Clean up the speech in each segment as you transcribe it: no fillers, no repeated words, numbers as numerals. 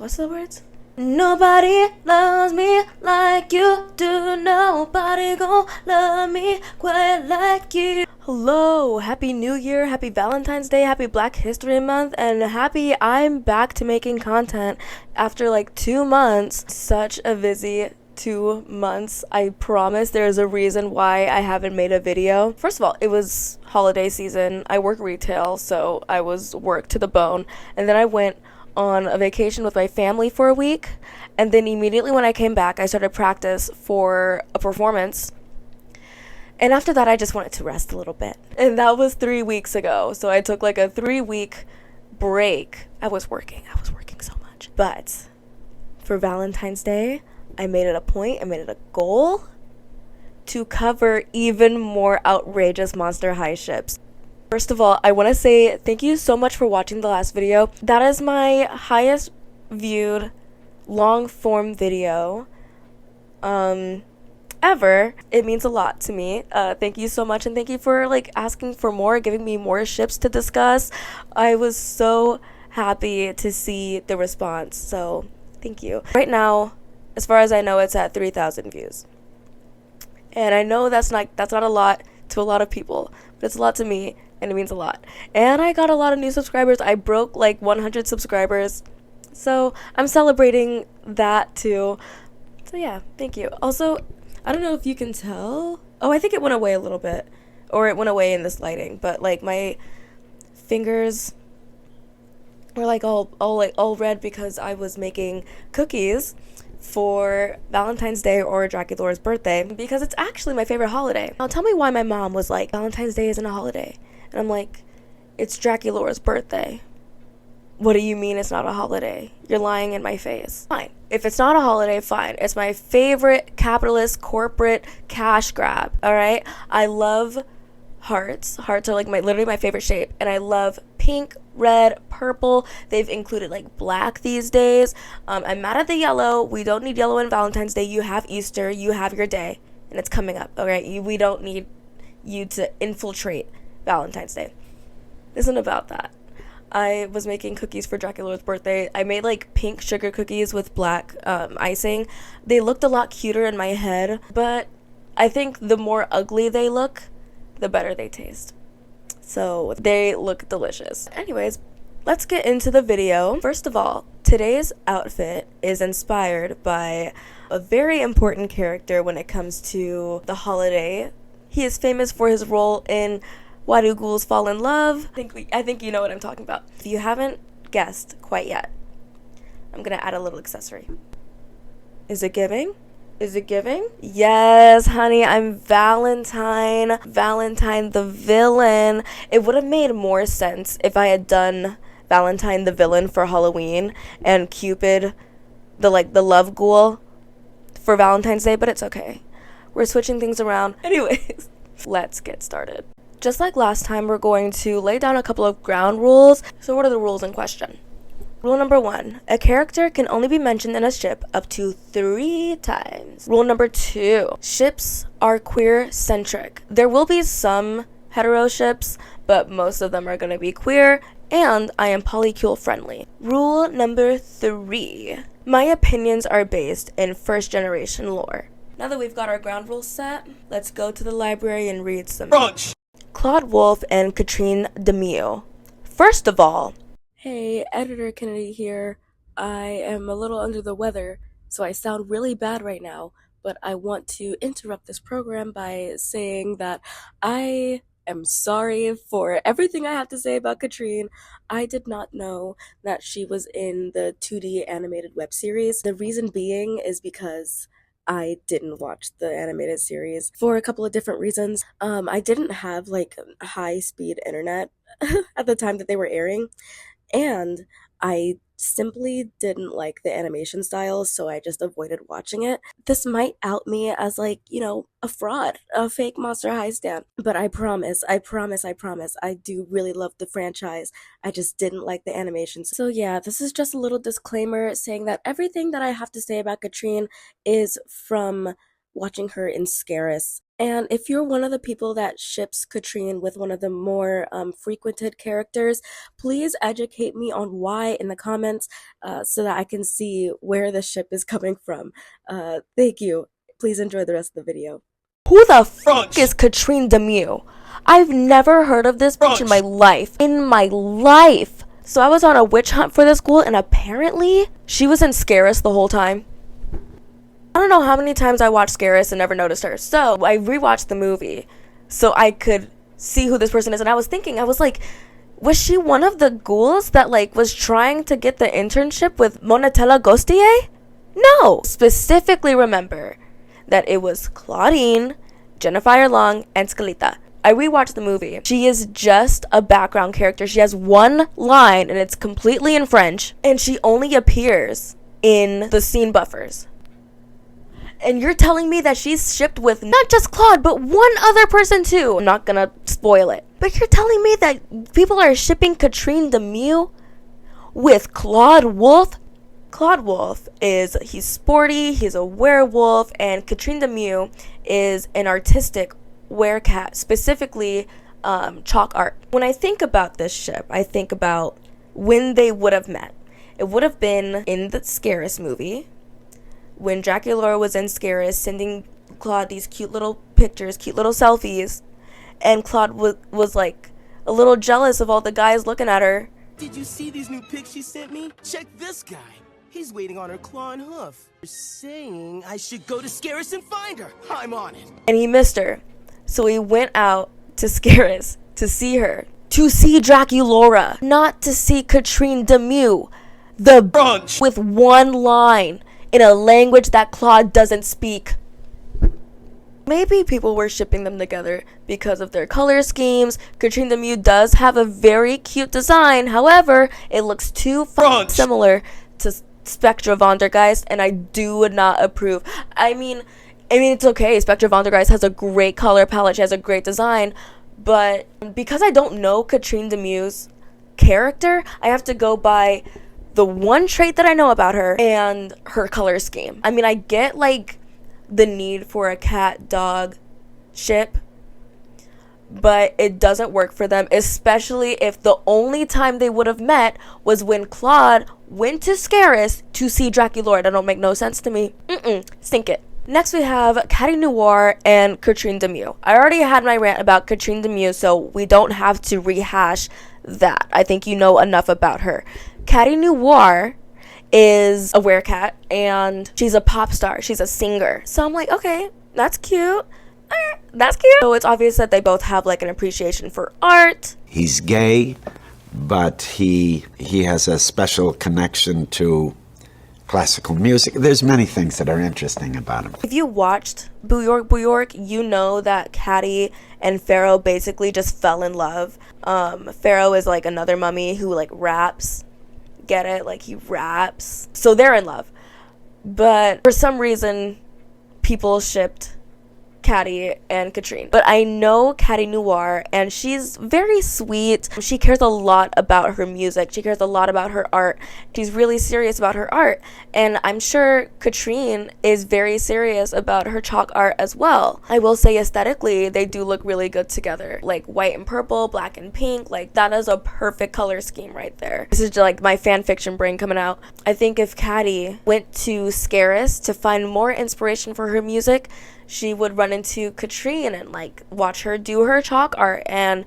What's the words? Nobody loves me like you do. Nobody gon' love me quite like you. Hello, happy new year, happy Valentine's Day, happy Black History Month, and happy I'm back to making content after like 2 months. Such a busy 2 months. I promise there's a reason why I haven't made a video. First of all, it was holiday season. I work retail, so I was worked to the bone, and then I went on a vacation with my family for a week, and then immediately when I came back I started practice for a performance, and after that I just wanted to rest a little bit, and that was 3 weeks ago. So I took like a 3-week break. I was working so much, but for Valentine's Day I made it a goal to cover even more outrageous Monster High ships. First of all, I want to say thank you so much for watching the last video. That is my highest viewed long form video ever. It means a lot to me. Thank you so much, and thank you for like asking for more, giving me more ships to discuss. I was so happy to see the response, so thank you. Right now, as far as I know, it's at 3,000 views. And I know that's not a lot to a lot of people, but it's a lot to me. And it means a lot. And I got a lot of new subscribers. I broke like 100 subscribers. So I'm celebrating that too. So yeah, thank you. Also, I don't know if you can tell. Oh, I think it went away a little bit. Or it went away in this lighting. But like my fingers were like all red because I was making cookies for Valentine's Day or Dracula's birthday, because it's actually my favorite holiday. Now tell me why my mom was like, Valentine's Day isn't a holiday. And I'm like, it's Dracula's birthday. What do you mean it's not a holiday? You're lying in my face. Fine. If it's not a holiday, fine. It's my favorite capitalist corporate cash grab, all right? I love hearts. Hearts are like literally my favorite shape. And I love pink, red, purple. They've included like black these days. I'm mad at the yellow. We don't need yellow on Valentine's Day. You have Easter. You have your day. And it's coming up, all right? We don't need you to infiltrate Valentine's Day. Isn't about that. I was making cookies for Dracula's birthday. I made like pink sugar cookies with black icing. They looked a lot cuter in my head, but I think the more ugly they look, the better they taste. So they look delicious. Anyways, let's get into the video. First of all, today's outfit is inspired by a very important character when it comes to the holiday. He is famous for his role in Why Do Ghouls Fall in Love? I think you know what I'm talking about. If you haven't guessed quite yet, I'm gonna add a little accessory. Is it giving? Is it giving? Yes, honey, I'm Valentine. Valentine the villain. It would have made more sense if I had done Valentine the villain for Halloween and Cupid, the love ghoul, for Valentine's Day, but it's okay. We're switching things around. Anyways, let's get started. Just like last time, we're going to lay down a couple of ground rules. So what are the rules in question? Rule number 1, a character can only be mentioned in a ship up to 3 times. Rule number 2, ships are queer-centric. There will be some hetero ships, but most of them are going to be queer, and I am polycule friendly. Rule number 3, my opinions are based in first-generation lore. Now that we've got our ground rules set, let's go to the library and read some Brunch. Claude Wolfe and Catrine Demew. First of all, hey, Editor Kennedy here. I am a little under the weather, so I sound really bad right now, but I want to interrupt this program by saying that I am sorry for everything I have to say about Catrine. I did not know that she was in the 2D animated web series. The reason being is because I didn't watch the animated series for a couple of different reasons. I didn't have like high-speed internet at the time that they were airing, and I simply didn't like the animation style, so I just avoided watching it. This might out me as like, a fraud, a fake Monster High stan, but I promise, I do really love the franchise. I just didn't like the animations. So yeah, this is just a little disclaimer saying that everything that I have to say about Catrine is from watching her in Scarus And if you're one of the people that ships Catrine with one of the more frequented characters, please educate me on why in the comments so that I can see where the ship is coming from. Thank you. Please enjoy the rest of the video. Who the fuck is Catrine demew? I've never heard of this bitch in my life. In my life. So I was on a witch hunt for this school, and apparently she was in Scaris the whole time. I don't know how many times I watched Scaris and never noticed her. So I rewatched the movie so I could see who this person is. And I was thinking, I was like, was she one of the ghouls that like was trying to get the internship with Monatella Gostier? No. Specifically remember that it was Claudine, Jennifer Long, and Scalita. I rewatched the movie. She is just a background character. She has one line and it's completely in French. And she only appears in the scene buffers. And you're telling me that she's shipped with not just Claude, but one other person too. I'm not gonna spoil it. But you're telling me that people are shipping Catrine demew with Claude Wolf? Claude Wolf he's sporty, he's a werewolf, and Catrine demew is an artistic werecat, specifically chalk art. When I think about this ship, I think about when they would have met. It would have been in the Scaris movie, when Jackie Laura was in Scaris sending Claude these cute little pictures, cute little selfies, and Claude was like a little jealous of all the guys looking at her. Did you see these new pics she sent me? Check this guy. He's waiting on her claw and hoof. You're saying I should go to Scaris and find her. I'm on it. And he missed her. So he went out to Scaris to see her. To see Draculaura. Not to see Catrine demew. The brunch with one line in a language that Claude doesn't speak. Maybe people were shipping them together because of their color schemes. Catrine demew does have a very cute design. However, it looks too similar to Spectra Vondergeist, and I do not approve. I mean, it's okay. Spectra Vondergeist has a great color palette. She has a great design. But because I don't know Catrine demew's character, I have to go by the one trait that I know about her and her color scheme. I mean, I get like the need for a cat dog ship, but it doesn't work for them, especially if the only time they would have met was when Claude went to Scaris to see Draculaura. That don't make no sense to me. Stink it. Next we have Catty Noir and Catrine demew. I already had my rant about Catrine demew, so we don't have to rehash that. I think you know enough about her. Catty Noir is a werecat, and she's a pop star. She's a singer. So I'm like, okay, that's cute. That's cute. So it's obvious that they both have like an appreciation for art. He's gay, but he has a special connection to classical music. There's many things that are interesting about him. If you watched Boo York, you know that Catty and Pharaoh basically just fell in love. Pharaoh is like another mummy who like raps. Get it? Like he raps. So they're in love. But for some reason, people shipped Catty and Catrine. But I know Catty Noir, and she's very sweet. She cares a lot about her music. She cares a lot about her art. She's really serious about her art. And I'm sure Catrine is very serious about her chalk art as well. I will say aesthetically, they do look really good together. Like white and purple, black and pink. Like that is a perfect color scheme right there. This is just like my fan fiction brain coming out. I think if Catty went to Scaris to find more inspiration for her music, she would run into Catrine and like watch her do her chalk art, and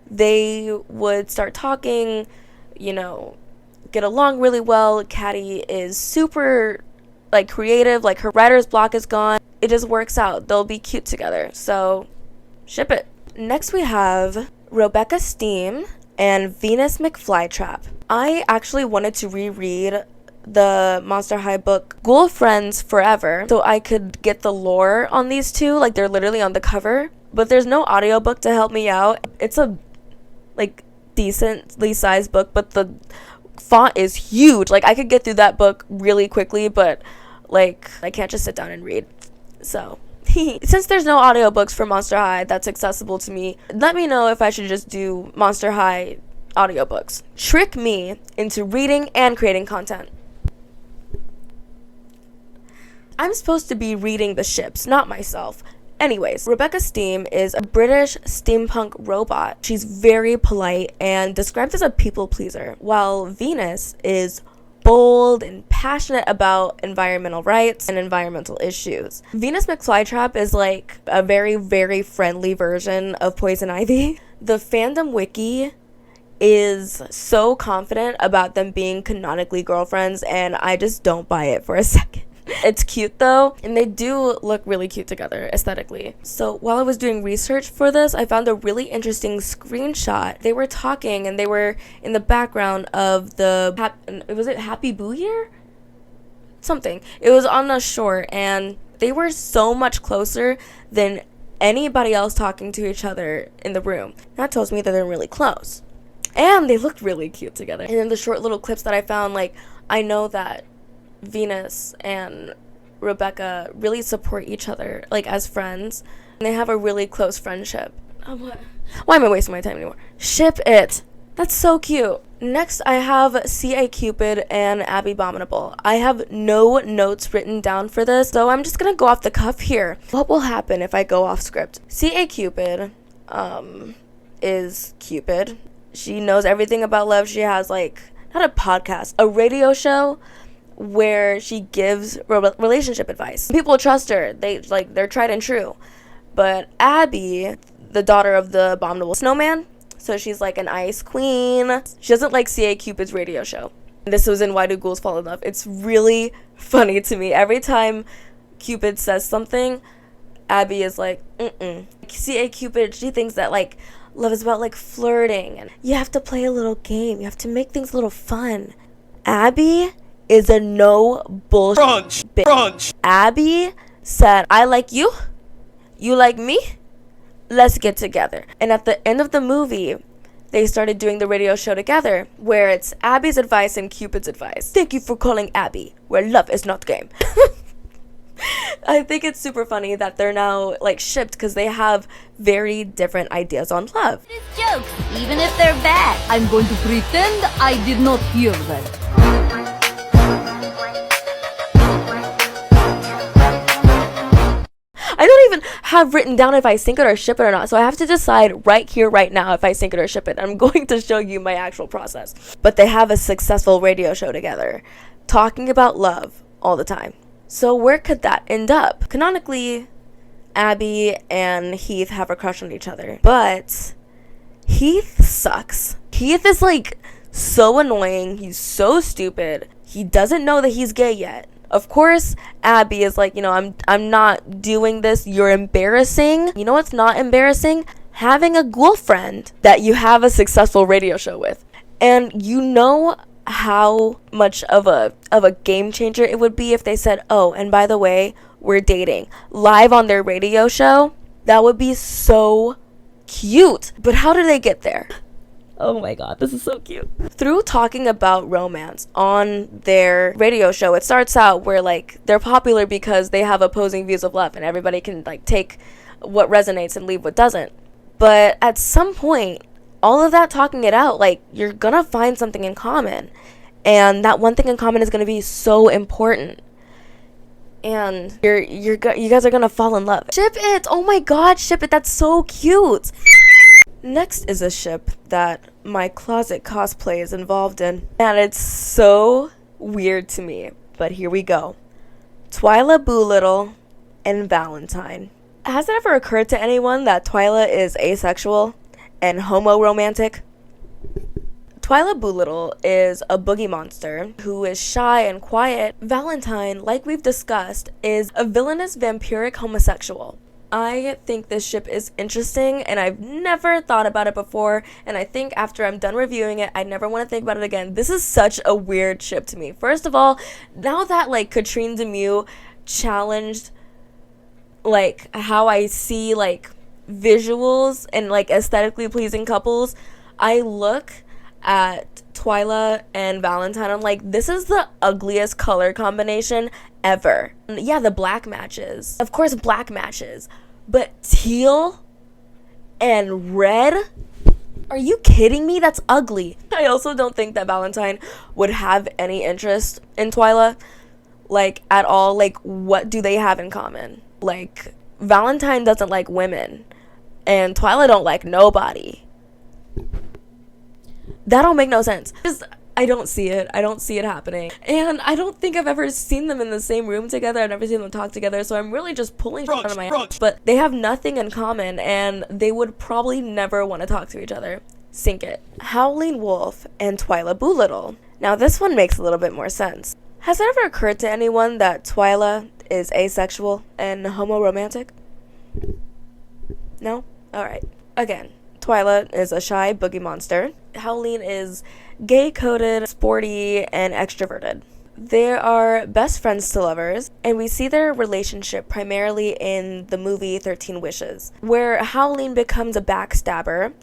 they would start talking, you know, get along really well. Catty is super like creative, like her writer's block is gone. It just works out. They'll be cute together. So ship it. Next we have Robecca Steam and Venus McFlytrap. I actually wanted to reread the Monster High book Ghoul Friends Forever so I could get the lore on these two. Like they're literally on the cover, but there's no audiobook to help me out. It's a like decently sized book, but the font is huge. Like I could get through that book really quickly, but like I can't just sit down and read. So since there's no audiobooks for Monster High that's accessible to me, let me know if I should just do Monster High audiobooks. Trick me into reading and creating content. I'm supposed to be reading the ships, not myself. Anyways, Rebecca Steam is a British steampunk robot. She's very polite and described as a people pleaser, while Venus is bold and passionate about environmental rights and environmental issues. Venus McFlytrap is like a very, very friendly version of Poison Ivy. The fandom wiki is so confident about them being canonically girlfriends, and I just don't buy it for a second. It's cute though, and they do look really cute together aesthetically. So while I was doing research for this, I found a really interesting screenshot. They were talking and they were in the background of the was it Happy Boo Year? Something. It was on a shore, and they were so much closer than anybody else talking to each other in the room. That tells me that they're really close. And they looked really cute together. And in the short little clips that I found, like, I know that Venus and Rebecca really support each other, like, as friends. And they have a really close friendship. Why am I wasting my time anymore? Ship it! That's so cute. Next, I have C.A. Cupid and Abbey Bominable. I have no notes written down for this, so I'm just gonna go off the cuff here. What will happen if I go off script? C.A. Cupid, is Cupid. She knows everything about love. She has, like, not a podcast, a radio show where she gives relationship advice. People trust her. They're tried and true. But Abbey, the daughter of the abominable snowman, so she's like an ice queen. She doesn't like C.A. Cupid's radio show. This was in Why Do Ghouls Fall in Love. It's really funny to me. Every time Cupid says something, Abbey is like, C.A. Cupid, she thinks that, like, love is about, like, flirting, and you have to play a little game. You have to make things a little fun. Abbey is a no bullshit bitch. Abbey said, I like you, you like me, let's get together. And at the end of the movie, they started doing the radio show together, where it's Abbey's advice and Cupid's advice. Thank you for calling Abbey, where love is not game. I think it's super funny that they're now, like, shipped because they have very different ideas on love. It is jokes, even if they're bad. I'm going to pretend I did not hear them. I don't even have written down if I sink it or ship it or not, so I have to decide right here, right now, if I sink it or ship it. I'm going to show you my actual process. But they have a successful radio show together, talking about love all the time. So where could that end up? Canonically, Abbey and Heath have a crush on each other, but Heath sucks. Heath is, like, so annoying. He's so stupid. He doesn't know that he's gay yet. Of course, Abbey is like, you know, I'm not doing this. You're embarrassing. You know what's not embarrassing? Having a ghoul friend that you have a successful radio show with. And you know how much of a game changer it would be if they said, oh, and by the way, we're dating, live on their radio show. That would be so cute. But how did they get there? Oh my god, this is so cute. Through talking about romance on their radio show, it starts out where, like, they're popular because they have opposing views of love and everybody can, like, take what resonates and leave what doesn't. But at some point, all of that talking it out, like, you're gonna find something in common, and that one thing in common is gonna be so important, and you guys are gonna fall in love. Ship it! Oh my god, ship it! That's so cute. Next is a ship that my closet cosplay is involved in, and it's so weird to me, but here we go. Twyla, Boolittle, and Valentine. Has it ever occurred to anyone that Twyla is asexual and homo-romantic? Twyla Boolittle is a boogie monster who is shy and quiet. Valentine, like we've discussed, is a villainous vampiric homosexual. I think this ship is interesting, and I've never thought about it before, and I think after I'm done reviewing it, I never want to think about it again. This is such a weird ship to me. First of all, now that, like, Catrine demew challenged, like, how I see, like, visuals and, like, aesthetically pleasing couples, I look at Twyla and Valentine, I'm like, this is the ugliest color combination ever. Yeah, the black matches. Of course, black matches. But teal and red? Are you kidding me? That's ugly. I also don't think that Valentine would have any interest in Twyla, like, at all. Like, what do they have in common? Like, Valentine doesn't like women, and Twyla don't like nobody. That don't make no sense. I don't see it. I don't see it happening. And I don't think I've ever seen them in the same room together. I've never seen them talk together. So I'm really just pulling shit out of my ass. But they have nothing in common, and they would probably never want to talk to each other. Sink it. Howleen Wolf and Twyla Boolittle. Now this one makes a little bit more sense. Has it ever occurred to anyone that Twyla is asexual and homoromantic? No? Alright. Again, Twyla is a shy boogie monster. Howleen is gay-coded, sporty, and extroverted. They are best friends to lovers, and we see their relationship primarily in the movie 13 Wishes, where Howleen becomes a backstabber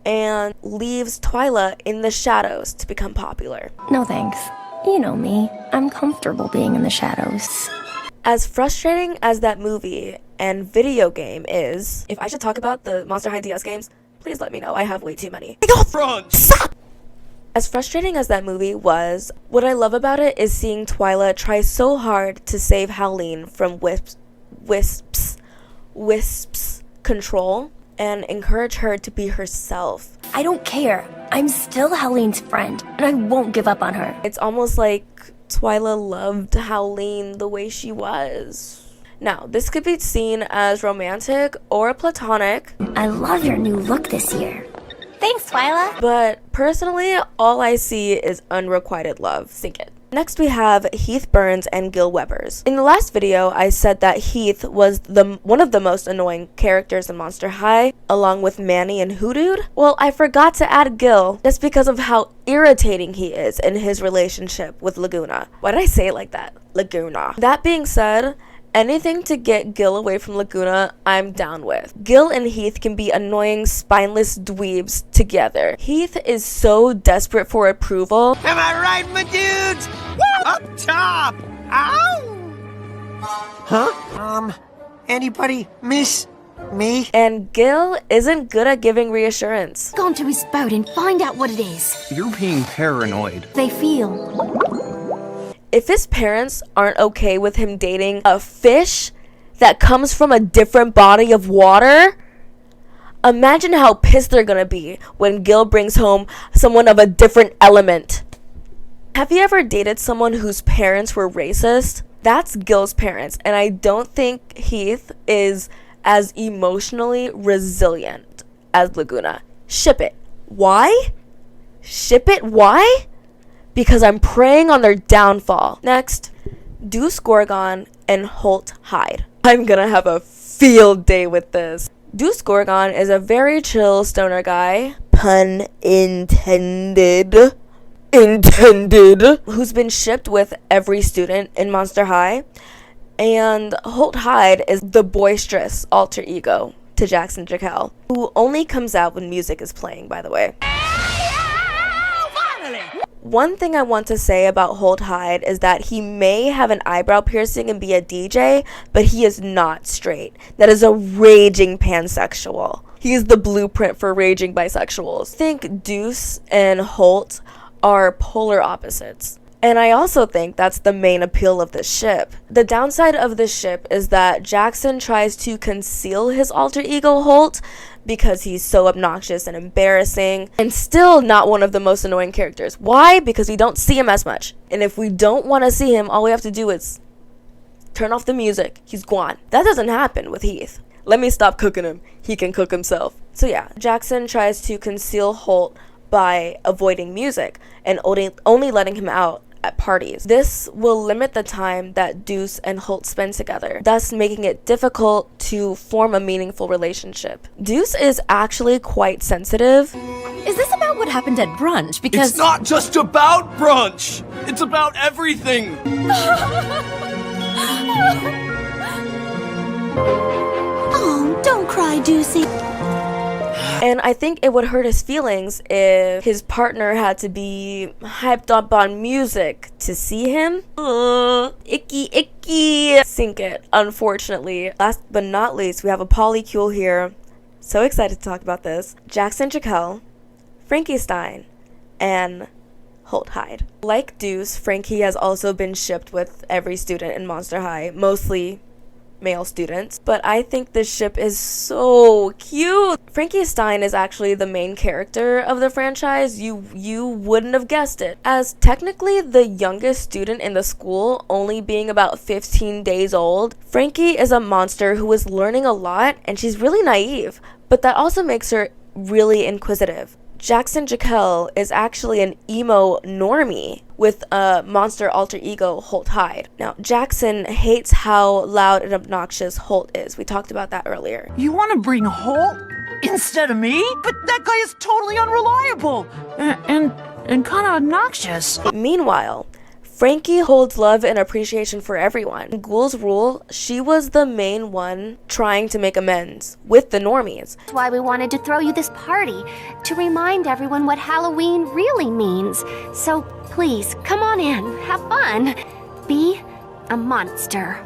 and leaves Twyla in the shadows to become popular. No thanks. You know me. I'm comfortable being in the shadows. As frustrating as that movie and video game is, if I should talk about the Monster High DS games, please let me know. I have way too many. Stop! As frustrating as that movie was, what I love about it is seeing Twyla try so hard to save Howleen from Wisp's control and encourage her to be herself. I don't care. I'm still Howleen's friend, and I won't give up on her. It's almost like Twyla loved Howleen the way she was. Now, this could be seen as romantic or platonic. I love your new look this year. Thanks, Twyla. But personally, all I see is unrequited love. Sink it. Next we have Heath Burns and Gil Webbers. In the last video, I said that Heath was one of the most annoying characters in Monster High, along with Manny and Hoodoo. Well, I forgot to add Gil, just because of how irritating he is in his relationship with Laguna. Why did I say it like that? Laguna. That being said, anything to get Gil away from Laguna, I'm down with. Gil and Heath can be annoying, spineless dweebs together. Heath is so desperate for approval. Am I right, my dudes? Woo! Up top! Ow! Huh? Anybody miss me? And Gil isn't good at giving reassurance. Go to his boat and find out what it is. You're being paranoid. They feel. If his parents aren't okay with him dating a fish that comes from a different body of water, imagine how pissed they're gonna be when Gil brings home someone of a different element. Have you ever dated someone whose parents were racist? That's Gil's parents, and I don't think Heath is as emotionally resilient as Laguna. Ship it. Why? Ship it? Why? Because I'm preying on their downfall. Next, Deuce Gorgon and Holt Hyde. I'm gonna have a field day with this. Deuce Gorgon is a very chill stoner guy, pun intended, who's been shipped with every student in Monster High. And Holt Hyde is the boisterous alter ego to Jackson Jekyll, who only comes out when music is playing, by the way. One thing I want to say about Holt Hyde is that he may have an eyebrow piercing and be a DJ, but he is not straight. That is a raging pansexual. He is the blueprint for raging bisexuals. I think Deuce and Holt are polar opposites. And I also think that's the main appeal of this ship. The downside of this ship is that Jackson tries to conceal his alter ego Holt because he's so obnoxious and embarrassing and still not one of the most annoying characters. Why? Because we don't see him as much. And if we don't want to see him, all we have to do is turn off the music. He's gone. That doesn't happen with Heath. Let me stop cooking him. He can cook himself. So yeah, Jackson tries to conceal Holt by avoiding music and only letting him out at parties. This will limit the time that Deuce and Holt spend together, thus making it difficult to form a meaningful relationship. Deuce is actually quite sensitive. Is this about what happened at brunch? Because It's not just about brunch! It's about everything! Oh, don't cry, Deucey. And I think it would hurt his feelings if his partner had to be hyped up on music to see him. Icky. Sink it, unfortunately. Last but not least, we have a polycule here. So excited to talk about this. Jackson Jekyll, Frankie Stein, and Holt Hyde. Like Deuce, Frankie has also been shipped with every student in Monster High, mostly male students, but I think this ship is so cute. Frankie Stein is actually the main character of the franchise. You wouldn't have guessed it, as technically the youngest student in the school, only being about 15 days old. Frankie is a monster who is learning a lot, and she's really naive, but that also makes her really inquisitive. Jackson Jekyll is actually an emo normie with a monster alter ego, Holt Hyde. Now, Jackson hates how loud and obnoxious Holt is. We talked about that earlier. You want to bring Holt instead of me? But that guy is totally unreliable and kind of obnoxious. Meanwhile, Frankie holds love and appreciation for everyone. In Ghoul's Rule, she was the main one trying to make amends with the normies. That's why we wanted to throw you this party, to remind everyone what Halloween really means. So please, come on in, have fun. Be a monster.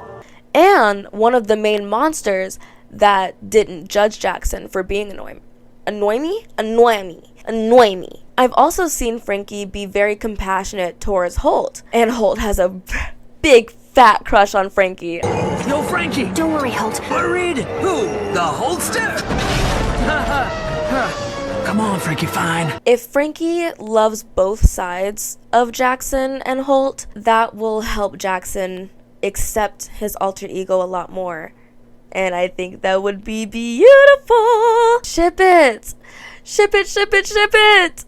And one of the main monsters that didn't judge Jackson for being annoy me. I've also seen Frankie be very compassionate towards Holt, and Holt has a big fat crush on Frankie. Yo, Frankie! Don't worry, Holt. Worried? Who? The Holster? Come on, Frankie, fine. If Frankie loves both sides of Jackson and Holt, that will help Jackson accept his alter ego a lot more. And I think that would be beautiful. Ship it! Ship it, ship it, ship it!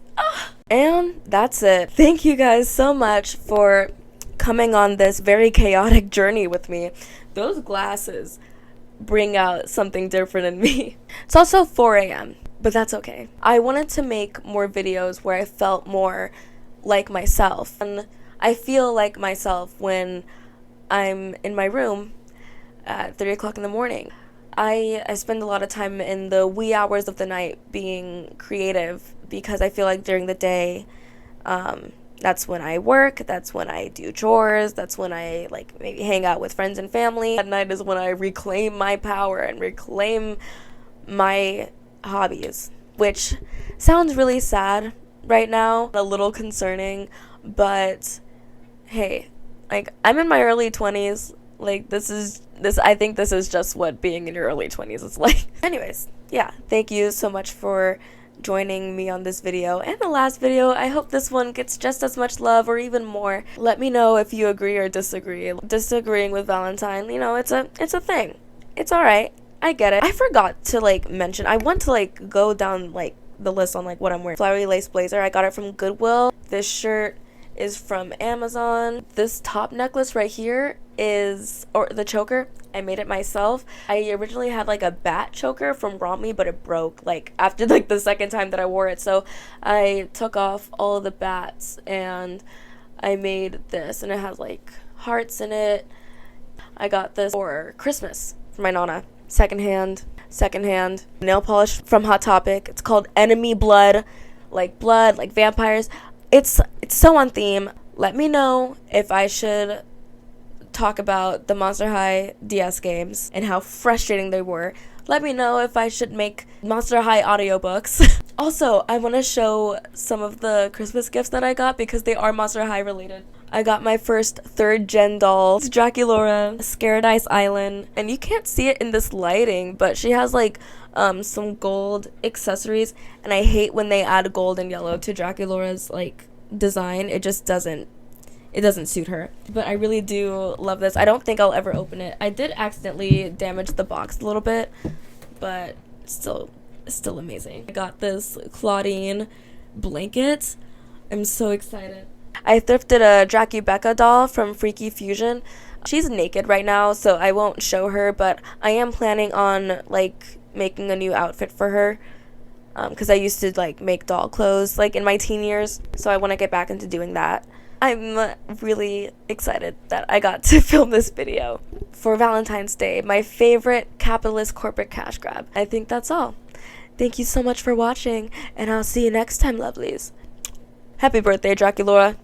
And that's it. Thank you guys so much for coming on this very chaotic journey with me. Those glasses bring out something different in me. It's also 4 a.m., but that's okay. I wanted to make more videos where I felt more like myself. And I feel like myself when I'm in my room at 3 o'clock in the morning. I spend a lot of time in the wee hours of the night being creative, because I feel like during the day, that's when I work, that's when I do chores, that's when I like maybe hang out with friends and family. At night is when I reclaim my power and reclaim my hobbies, which sounds really sad right now, a little concerning, but hey, like I'm in my early 20s. Like I think this is just what being in your early 20s is like. Anyways, yeah, thank you so much for joining me on this video and the last video. I hope this one gets just as much love or even more. Let me know if you agree or disagree. Disagreeing with Valentine, you know, it's a thing. It's alright. I get it. I forgot to like mention, I want to like go down like the list on like what I'm wearing. Flowery lace blazer, I got it from Goodwill. This shirt is from Amazon. This top necklace right here or the choker, I made it myself. I originally had like a bat choker from Romney, but it broke like after like the second time that I wore it, so I took off all of the bats and I made this, and it has like hearts in it. I got this for Christmas for my nana. Secondhand nail polish from Hot Topic. It's called Enemy Blood, like vampires. It's so on theme. Let me know if I should talk about the Monster High DS games and how frustrating they were. Let me know if I should make Monster High audiobooks. Also, I want to show some of the Christmas gifts that I got because they are Monster High related. I got my first 3rd gen doll. It's Draculaura, Scaradise Island, and you can't see it in this lighting, but she has like some gold accessories, and I hate when they add gold and yellow to Draculaura's like design. It just doesn't suit her. But I really do love this. I don't think I'll ever open it. I did accidentally damage the box a little bit, but still amazing. I got this Claudine blanket. I'm so excited. I thrifted a Robecca doll from Freaky Fusion. She's naked right now, so I won't show her, but I am planning on like making a new outfit for her, because I used to like make doll clothes like in my teen years, so I want to get back into doing that. I'm really excited that I got to film this video for Valentine's Day, my favorite capitalist corporate cash grab. I think that's all. Thank you so much for watching, and I'll see you next time, lovelies. Happy birthday, Draculaura.